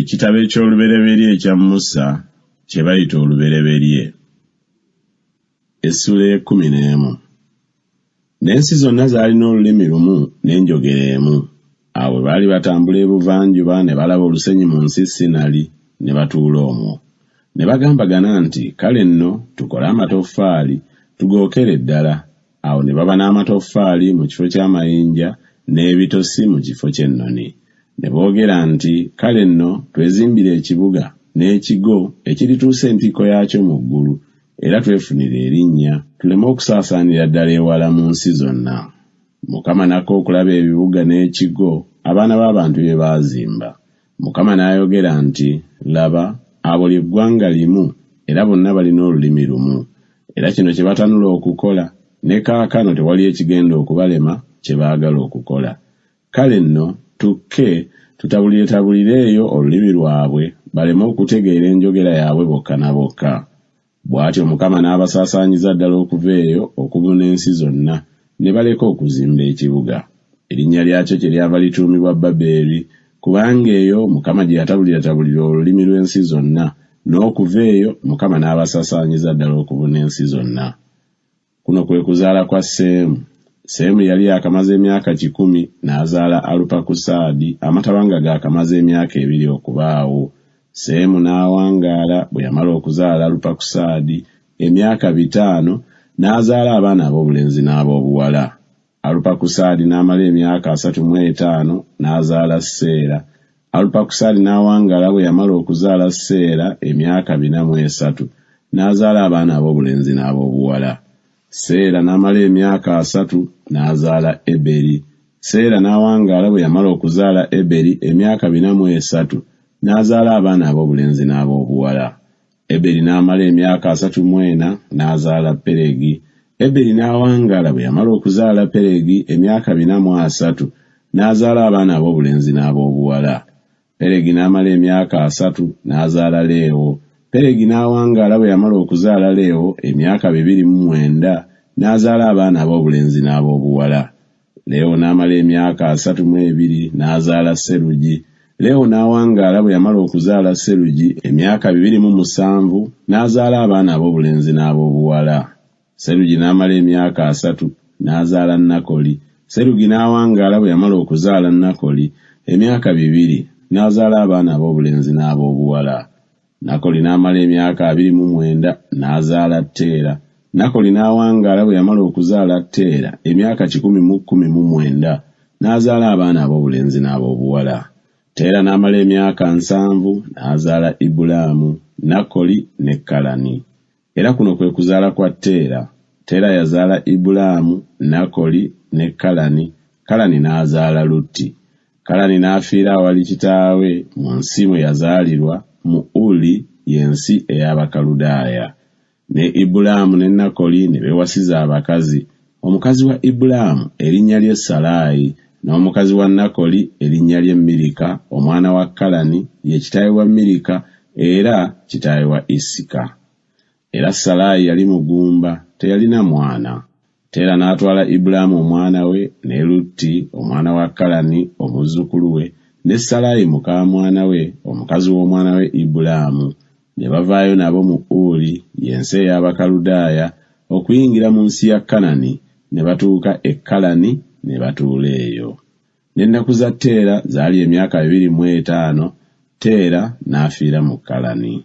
Ekitabo eky'olubereberye ekya Musa kye bayita olubereberye. Essula 11. N'ensi zonna zaalina olulimi lumu n'enjogera emu. Awo bwe baali batambula ebuvanjuba ne balaba olusenyi mu nsi Sinali ne batuula omwo. Ne bagambagana nti, kale nno tukole amatoffaali tugookere ddala. Awo ne baba n'amatoffaali mu kifo ky'amayinja n'ebitosi mu kifo ky'ennoni. Ne boogera nti, kale nno twezimbire ekibuga n'ekigo ekirituusa entikko yaakyo mu ggulu, era twefunire erinnya, tuleme okusaasaanira ddala ewala mu nsi zonna. Mukama n'akka okulaba ebibuga n'ekigo abaana b'abantu bye baazimba. Mukama n'ayogera nti, laba, abo ly'eggwanga limu era bonna balina olulimi lumu. Era kino kye batanula okukola, ne kaakano tewali ekigenda okubalema kye baagala okukola. Kale nno tukke tutabulireeyo olulimi lwabwe baleme okutegeera enjogera yaabwe bokka na bokka. Bw'atyo Mukama n'abasaasaanyiza ddala okuva eyo okubuna ensi zonna, ne baleka okuzimba ekibuga. Erinnya lyakyo kyeryava lituumibwa Baberi, kubanga eyo Mukama gye yatabuliratabulira olulimi lw'ensi zonna, n'okuva eyo Mukama n'abasaasaanyiza ddala okubuna ensi zonna. Kuno kwe kuzaala kwa Seemu. Seemu yali yakamaze emyaka 10 n'azaala Alupakusaadi, amatabanga gaakamaze emyaka 2 okubaawo. Seemu n'awangaala bwe yamala okuzaala Alupakusaadi emyaka 5 n'azaala abaana ab'obulenzi n'ab'obuwala. Alupakusaadi n'amala emyaka 35 n'azaala Seera. Alupakusaadi n'awangaala bwe yamala okuzaala Seera emyaka 43 n'azaala abaana ab'obulenzi n'ab'obuwala. Seera n'amala emyaka 3 n'azaala Eberi. Seera n'awangaala bwe yamala okuzaala Eberi emyaka 43 n'azaala abaana ab'obulenzi n'ab'obuwala. Eberi n'amala emyaka 34 n'azaala Peregi. Eberi n'awangaala bwe yamala okuzaala Peregi emyaka 43 n'azaala abaana ab'obulenzi n'ab'obuwala. Peregi n'amala emyaka 3 n'azaala Leewo. Peregi n'awangaala bwe yamala okuzaala Leewo emyaka 29 n'azaala abaana ab'obulenzi n'ab'obuwala. Leewo n'amala emyaka 32 n'azaala Serugi. Leewo n'awangaala bwe yamala okuzaala Serugi emyaka 27 n'azaala abaana ab'obulenzi n'ab'obuwala. Serugi n'amala emyaka 3 n'azaala Nakoli. Serugi n'awangaala bwe yamala okuzaala Nakoli emyaka 2 n'azaala abaana ab'obulenzi n'ab'obuwala. Nakoli n'amala emyaka 29 n'azaala Teera. Nakoli n'awangaala bwe yamala okuzaala Teera emyaka 119 n'azaala abaana ab'obulenzi n'ab'obuwala. Teera n'amala emyaka 7 n'azaala Ibulaamu, Nakoli ne Kalani. Era kuno kwe kuzaala kwa Teera. Teera yazaala Ibulaamu, Nakoli ne Kalani. Kalani n'azaala Lutti. Kalani n'afiira awali kitaawe mu nsi mwe yazaalirwa mu Uli, y'ensi ey'Abakaludaaya. Ne Ibulaamu ne Nakoli ne beewasiza abakazi. Omukazi wa Ibulaamu erinnya lye Salaayi, n'omukazi wa Nakoli erinnya lye Mirika, omwana wa Kalani, ye kitaawe wa Mirika era kitaawe wa Isika. Era Salaayi yali mugumba, teyalina mwana. Teera n'atwala Ibulaamu omwana we, ne Lutti omwana wa Kalani omuzzukulu we, ne Salaayi muka mwana we, omukazi w'omwana we Ibulaamu. Ne bavaayo nabo mu Uli, y'ensi ey'Abakaludaaya, okuyingira mu nsi ya Kanani, ne batuuka e Kalani ne batuula eyo. N'ennaku za Teera zaali emyaka 25, Teera n'afiira mu Kalani.